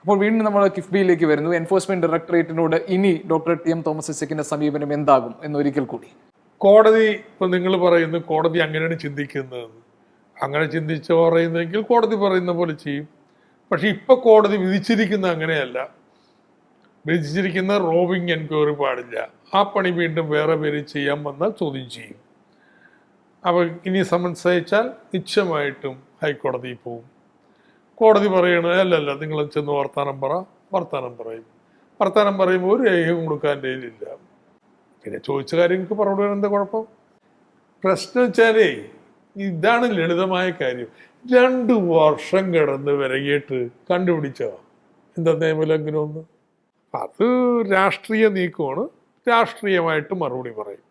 അപ്പോൾ വീണ്ടും നമ്മൾ കിഫ്ബിയിലേക്ക് വരുന്നു. എൻഫോഴ്സ്മെന്റ് ഡയറക്ടറേറ്റിനോട് ഇനി ഡോക്ടർ ടി എം തോമസ് ഐസക്കിന്റെ സമീപനം എന്താകും എന്നൊരിക്കൽ കൂടി. കോടതി ഇപ്പൊ നിങ്ങൾ പറയുന്നു കോടതി അങ്ങനെയാണ് ചിന്തിക്കുന്നത്. അങ്ങനെ ചിന്തിച്ച് പറയുന്നെങ്കിൽ കോടതി പറയുന്ന പോലെ ചെയ്യും. പക്ഷെ ഇപ്പൊ കോടതി വിധിച്ചിരിക്കുന്ന അങ്ങനെയല്ല. വിധിച്ചിരിക്കുന്ന റോവിങ് എൻക്വയറി പാടില്ല. ആ പണി വീണ്ടും വേറെ പേര് ചെയ്യാൻ വന്നാൽ ചോദ്യം ചെയ്യും. അപ്പോൾ ഇനി സമൻസ് അയച്ചാൽ നിശ്ചയമായിട്ടും ഹൈക്കോടതിയിൽ പോവും. കോടതി പറയണത് അല്ലല്ല നിങ്ങൾ ചെന്ന് വർത്താനം പറയും. വർത്താനം പറയുമ്പോൾ ഒരു രേഖയും കൊടുക്കാൻ കയ്യിലില്ല. പിന്നെ ചോദിച്ച കാര്യങ്ങൾക്ക് മറുപടി എന്താ കുഴപ്പം? പ്രശ്നം വെച്ചാലേ ഇതാണ് ലളിതമായ കാര്യം. 2 വർഷം കിടന്ന് വിരകിയിട്ട് കണ്ടുപിടിച്ചോ എന്താ നിയമലംഘനം ഒന്ന്. അത് രാഷ്ട്രീയ നീക്കമാണ്. രാഷ്ട്രീയമായിട്ട് മറുപടി പറയും.